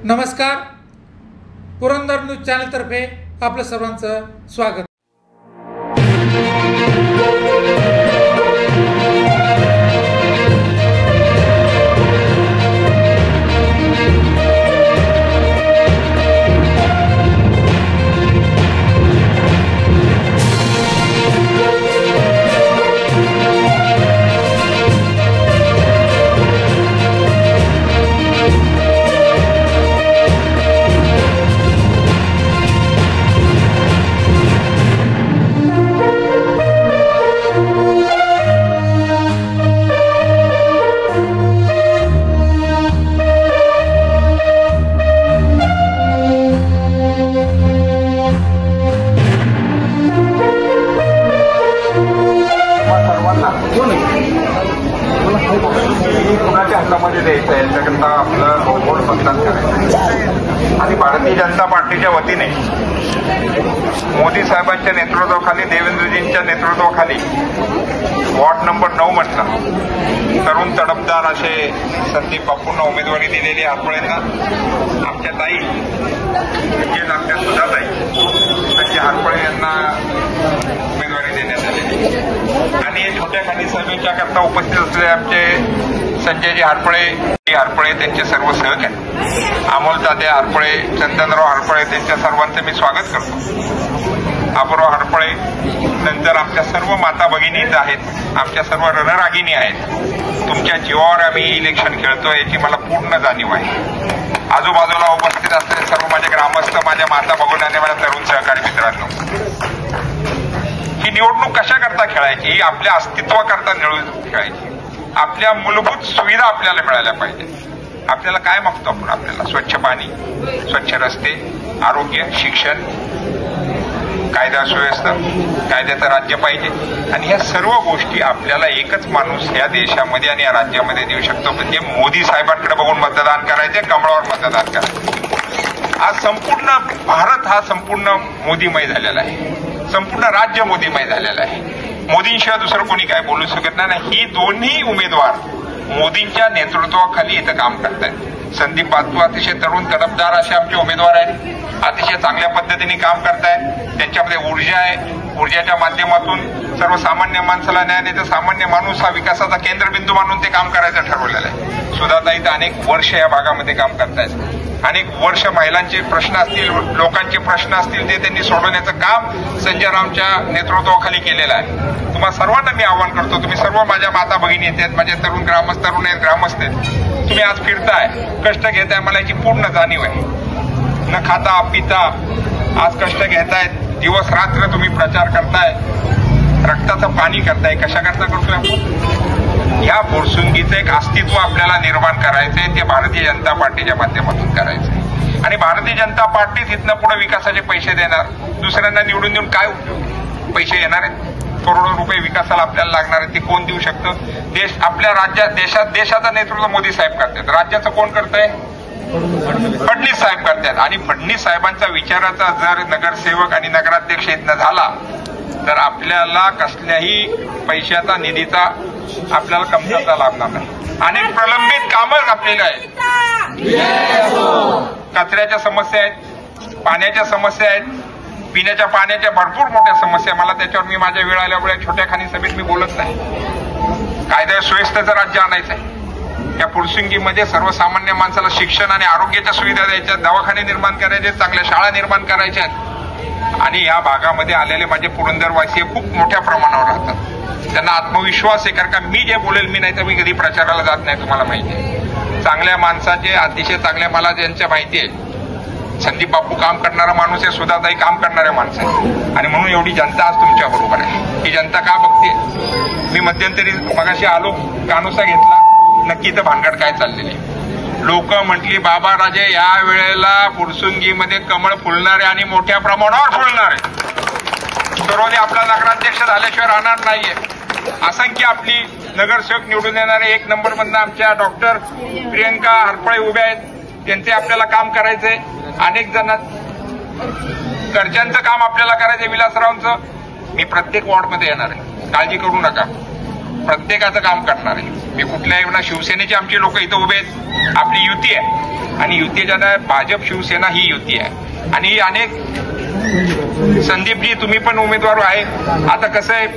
नमस्कार, पुरंदर न्यूज चॅनलतर्फे आपलं सर्वांचं स्वागत। हातामध्ये द्यायचं आहे याच्याकरता आपलं वोट मतदान करायचं आणि भारतीय जनता पार्टीच्या वतीने मोदी साहेबांच्या नेतृत्वाखाली, देवेंद्रजींच्या नेतृत्वाखाली वॉर्ड नंबर 9 मधला तरुण तडफदार असे संदीप बापूंना उमेदवारी दिलेली हरपळेंना, आमच्या ताई म्हणजे आमच्या सुधाताई संजय हरपळे यांना उमेदवारी देण्यात आली आणि छोट्या खाली सभेच्या करता उपस्थित असलेले आमचे संजयजी हरपळे त्यांचे सर्व सहकारी, अमोल तात्या हरपळे, चंदनराव हरपळे, त्यांच्या सर्वांचं मी स्वागत करतो। अपूर्व हरपळे, नंतर आमच्या सर्व माता भगिनी आहेत, आमच्या सर्व रणरागिणी आहेत। तुमच्या जीवावर आम्ही इलेक्शन खेळतोय याची मला पूर्ण जाणीव आहे। आजूबाजूला उपस्थित असलेले सर्व माझे ग्रामस्थ, माझ्या माता भगिनी आणि माझ्या तरुण सहकारी मित्रांनो, ही निवडणूक कशाकरता खेळायची? ही आपल्या अस्तित्वाकरता खेळायची। आपल्या मूलभूत सुविधा आपल्याला मिळाल्या पाहिजे। आपल्याला काय मागतो आपण? आपल्याला स्वच्छ पाणी, स्वच्छ रस्ते, आरोग्य, शिक्षण, कायदा सुव्यवस्था, कायद्याचं राज्य पाहिजे आणि ह्या सर्व गोष्टी आपल्याला एकच माणूस या देशामध्ये आणि या राज्यामध्ये देऊ शकतो, म्हणजे मोदी साहेबांकडे बघून मतदान करायचे, कमळावर मतदान करायचे। आज संपूर्ण भारत हा संपूर्ण मोदीमय झालेला आहे, संपूर्ण राज्य मोदीमय झालेलं आहे। मोदींशिवाय दुसरं कोणी काय बोलू शकत नाही। ही दोन्ही उमेदवार मोदींच्या नेतृत्वाखाली इथं काम करतायत। संदीप बापू अतिशय तरुण तडफदार असे आमचे उमेदवार आहेत, अतिशय चांगल्या पद्धतीने काम करतायत। त्यांच्यामध्ये ऊर्जा आहे, ऊर्जाच्या माध्यमातून सर्वसामान्य माणसाला न्याय देतं। सामान्य माणूस हा विकासाचा केंद्रबिंदू मानून ते काम करायचं ठरवलेलं आहे। सुधाताई तर अनेक वर्ष या भागामध्ये काम करतायत, अनेक वर्ष महिलांचे प्रश्न असतील, लोकांचे प्रश्न असतील, ते त्यांनी सोडवण्याचं काम संजय रावच्या नेतृत्वाखाली केलेलं आहे। तुम्हाला सर्वांना मी आवाहन करतो, तुम्ही सर्व माझ्या माता भगिनी आहेत, माझे तरुण तरुण आहेत, ग्रामस्थ आहेत, तुम्ही आज फिरताय, कष्ट घेताय, मला याची पूर्ण जाणीव आहे। न खाता पिता आज कष्ट घेतायत, दिवस रात्र तुम्ही प्रचार करताय, रक्ताचं पाणी करताय। कशाकरता करतोय आपण? या बोरसुंगीचं एक अस्तित्व आपल्याला निर्माण करायचंय, ते भारतीय जनता पार्टीच्या माध्यमातून करायचंय आणि भारतीय जनता पार्टीच इथनं पुढे विकासाचे पैसे देणार। दुसऱ्यांना निवडून देऊन काय उपयोग? पैसे येणार आहेत, करोडो रुपये विकासाला आपल्याला लागणार आहेत, ते कोण देऊ शकतं? देश आपल्या राज्यात देशाचं नेतृत्व मोदी साहेब करतात, राज्याचं कोण करतंय? फडणवीस साहेब करतात आणि फडणवीस साहेबांच्या विचाराचा जर नगरसेवक आणि नगराध्यक्ष इथनं झाला तर आपल्याला कसल्याही पैशाचा, निधीचा आपल्याला कमतरता लागणार नाही। अनेक प्रलंबित कामं आपल्याला आहेत, कचऱ्याच्या समस्या आहेत, पाण्याच्या समस्या आहेत, पिण्याच्या पाण्याच्या भरपूर मोठ्या समस्या। मला त्याच्यावर मी माझ्या वेळ आल्यामुळे छोट्या खानी सभेत मी बोलत नाही। कायदा सुव्यवस्थेचं राज्य आणायचं आहे, या पुरसिंगीमध्ये सर्वसामान्य माणसाला शिक्षण आणि आरोग्याच्या सुविधा द्यायच्या, दवाखाने निर्माण करायचे, चांगल्या शाळा निर्माण करायच्या आणि या भागामध्ये आलेले माझे पुरंदरवासी खूप मोठ्या प्रमाणावर राहतात। त्यांना आत्मविश्वास आहे, कारण का मी जे बोलेल मी नाही तर मी कधी प्रचाराला जात नाही, तुम्हाला माहिती आहे। चांगल्या माणसाचे, अतिशय चांगल्या मला ज्यांच्या माहिती आहे, संदीप बापू काम करणारा माणूस आहे, सुधाताई काम करणाऱ्या माणसं आहे आणि म्हणून एवढी जनता आज तुमच्या बरोबर आहे। ही जनता का बघते? मी मध्यंतरी मगाशी आलो, कानोसा घेतला, नक्की तर भानगड काय चाललेली? लोक म्हटली बाबा राजे या वेळेला पुरसुंगीमध्ये कमळ फुलणारे आणि मोठ्या प्रमाणावर फुलणारे, सर्वांनी आपला नगराध्यक्ष झाल्याशिवाय राहणार नाहीये। असंख्य आपली नगरसेवक निवडून येणारे एक नंबर मधनं आमच्या डॉक्टर प्रियंका हरपळे उभ्या आहेत, त्यांचे आपल्याला काम करायचंय। अनेक जण घरच्यांचं काम आपल्याला करायचंय, विलासरावांचं। मी प्रत्येक वॉर्डमध्ये येणार आहे, काळजी करू नका, प्रत्येकाचं काम करणार आहे मी। कुठल्याही शिवसेनेचे आमचे लोक इथं उभे आहेत, आपली युती आहे आणि युतीच्या भाजप शिवसेना ही युती आहे आणि अनेक संदीपजी तुम्ही पण उमेदवार आहे. आता कसं आहे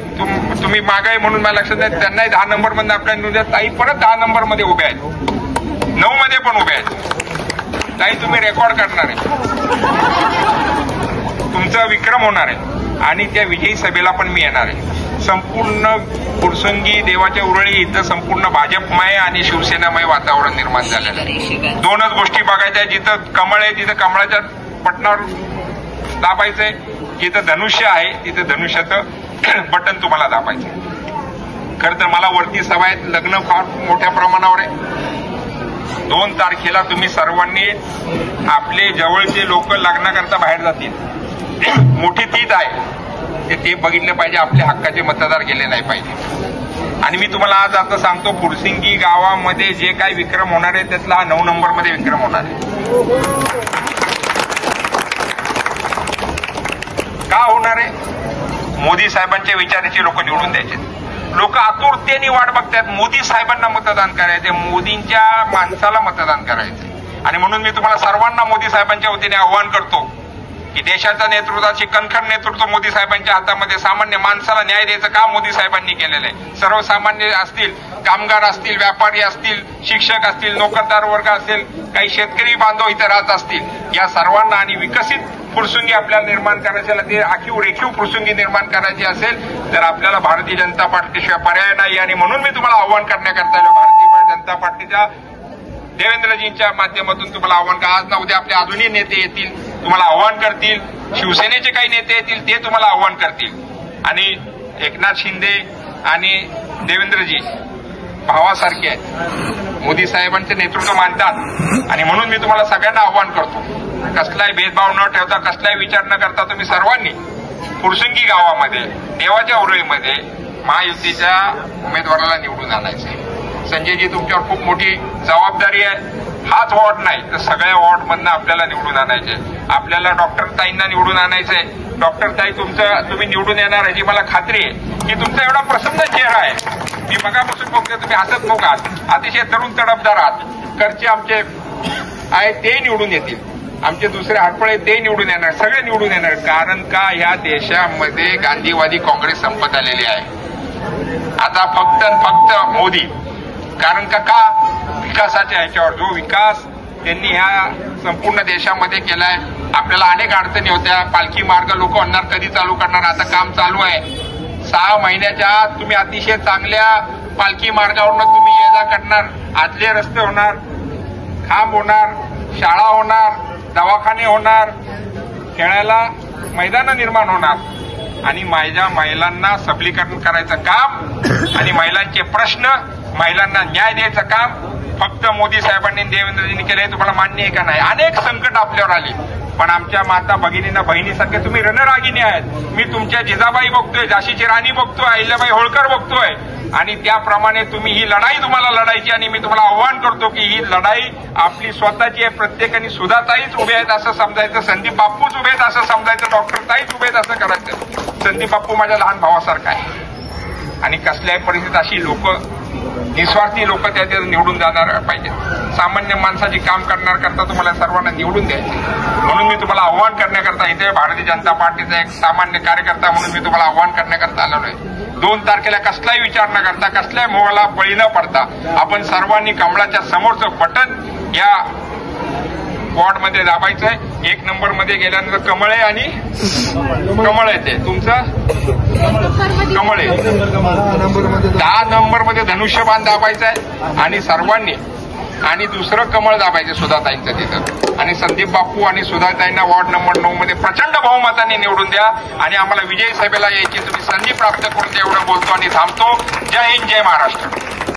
तुम्ही मागाय म्हणून मला लक्षात नाही त्यांनाही 10 नंबर मध्ये आपल्या निवडून ताई परत 10 नंबर मध्ये उभे आहेत 9 मध्ये पण उभे आहेत. ताई तुम्ही रेकॉर्ड करणार आहे तुमचा विक्रम होणार आहे आणि त्या विजयी सभेला पण मी येणार आहे. संपूर्ण फुरसंगी देवाच्या उरळी इथं संपूर्ण भाजपमय आणि शिवसेनामय वातावरण निर्माण झालेलं आहे. दोनच गोष्टी बघायच्या जिथं कमळ आहे तिथं कमळाच्या बटनावर दाबायचंय जिथं धनुष्य आहे तिथं धनुष्याचं बटन तुम्हाला दाबायचं. खरं तर मला वरती सभा आहेत लग्न फार मोठ्या प्रमाणावर आहे. 2 तारखेला तुम्ही सर्वांनी आपले जवळचे लोक लग्नाकरता बाहेर जातील. मोठी तीच आहे ते बघितलं पाहिजे आपल्या हक्काचे मतदार गेले नाही पाहिजे. आणि मी तुम्हाला आज आता सांगतो फुरसिंगी गावामध्ये जे काही विक्रम होणार आहे त्यातला हा 9 नंबरमध्ये विक्रम होणार आहे. का होणार आहे? मोदी साहेबांच्या विचाराचे लोक निवडून द्यायचे. लोक आतुरतेने वाट बघतात मोदी साहेबांना मतदान करायचे मोदींच्या माणसाला मतदान करायचे. आणि म्हणून मी तुम्हाला सर्वांना मोदी साहेबांच्या वतीने आव्हान करतो की देशाच्या नेतृत्वाची कणखर नेतृत्व मोदी साहेबांच्या हातामध्ये सामान्य माणसाला न्याय द्यायचं काम मोदी साहेबांनी केलेलं आहे. सर्वसामान्य असतील कामगार असतील व्यापारी असतील शिक्षक असतील नोकरदार वर्ग असेल काही शेतकरी बांधव इथे राहत असतील या सर्वांना आणि विकसित फुरसुंगी आपल्याला निर्माण करायची ते आखीव रेखीव फुरसुंगी निर्माण करायची असेल तर आपल्याला भारतीय जनता पार्टीशिवाय पर्याय नाही. आणि म्हणून मी तुम्हाला आव्हान करण्याकरता भारतीय जनता पार्टीच्या देवेंद्रजींच्या माध्यमातून तुम्हाला आव्हान का आज ना उद्या आपले अजूनही नेते येतील तुम्हाला आव्हान करतील. शिवसेनेचे काही नेते येतील ते तुम्हाला आव्हान करतील. आणि एकनाथ शिंदे आणि देवेंद्रजी भावासारखे आहेत मोदी साहेबांचे नेतृत्व मानतात. आणि म्हणून मी तुम्हाला सगळ्यांना आव्हान करतो कसलाही भेदभाव न ठेवता कसलाही विचार न करता तुम्ही सर्वांनी फुरसुंगी गावामध्ये देवाच्या उरळीमध्ये महायुतीच्या उमेदवाराला निवडून आणायचे. संजयजी तुमच्यावर खूप मोठी जबाबदारी आहे. हाच वॉर्ड नाही तर सगळ्या वॉर्डमधनं आपल्याला निवडून आणायचे. आपल्याला डॉक्टर ताईंना निवडून आणायचंय. डॉक्टर ताई तुम्ही निवडून येणार याची मला खात्री आहे की तुमचा एवढा प्रसन्न चेहरा आहे. मी मगापासून बघतोय तुम्ही हसत नोकात अतिशय तरुण तडफदार आहात. घरचे आमचे आहेत ते निवडून येतील. आमचे दुसरे हडपळे ते निवडून येणार सगळे निवडून येणार. कारण का ह्या देशामध्ये गांधीवादी काँग्रेस संपत आलेली आहे. आता फक्त मोदी. कारण का विकासाच्या ह्याच्यावर जो विकास त्यांनी ह्या संपूर्ण देशामध्ये केलाय. आपल्याला अनेक अडचणी होत्या. पालखी मार्ग लोक म्हणणार कधी चालू करणार आता काम चालू आहे. 6 महिन्याच्या आत तुम्ही अतिशय चांगल्या पालखी मार्गावरनं तुम्ही ये जा करणार. आतले रस्ते होणार खांब होणार शाळा होणार दवाखाने होणार खेळायला मैदानं निर्माण होणार आणि माझ्या महिलांना सबलीकरण करायचं काम आणि महिलांचे प्रश्न महिलांना न्याय द्यायचं काम फक्त मोदी साहेबांनी देवेंद्रजींनी केलं. हे तुम्हाला मान्य आहे का नाही? अनेक संकट आपल्यावर आली पण आमच्या माता भगिनींना बहिणीसारखे तुम्ही रणरागिणी आहेत. मी तुमच्या जिजाबाई बघतोय झाशीची राणी बघतोय अहिल्याबाई होळकर बघतोय आणि त्याप्रमाणे तुम्ही ही लढाई तुम्हाला लढायची. आणि मी तुम्हाला आव्हान करतो की ही लढाई आपली स्वतःची आहे. प्रत्येकाने सुधाताईच उभे आहेत असं समजायचं संदीप बाप्पूच उभे आहेत असं समजायचं डॉक्टर ताईच उभे आहेत असं करायचं. संदीप बाप्पू माझ्या लहान भावासारखा आहे आणि कसल्याही परिस्थितीत अशी लोक निस्वार्थी लोक त्याच्यात निवडून जाणार पाहिजे. सामान्य माणसाची काम करणार करता तुम्हाला सर्वांना निवडून द्यायचे. म्हणून मी तुम्हाला आव्हान करण्याकरता इथे भारतीय जनता पार्टीचा एक सामान्य कार्यकर्ता म्हणून मी तुम्हाला आव्हान करण्याकरता आलेलो आहे. 2 तारखेला कसलाही विचार न करता कसल्याही मोहाला बळी न पडता आपण सर्वांनी कमळाच्या समोरचं बटन या वॉर्डमध्ये दाबायचंय. 1 नंबरमध्ये गेल्यानंतर कमळ आहे आणि कमळ येते तुमचं कमळ आहे. 10 नंबरमध्ये धनुष्यबाण दाबायचं आहे आणि सर्वांनी आणि दुसरं कमळ दाबायचं सुधाताईंचं तिथं. आणि संदीप बाप्पू आणि सुधाताईंना वॉर्ड नंबर 9 मध्ये प्रचंड बहुमताने निवडून द्या आणि आम्हाला विजयी सभेला यायची तुम्ही संधी प्राप्त करून एवढं बोलतो आणि थांबतो. जय हिंद जय महाराष्ट्र.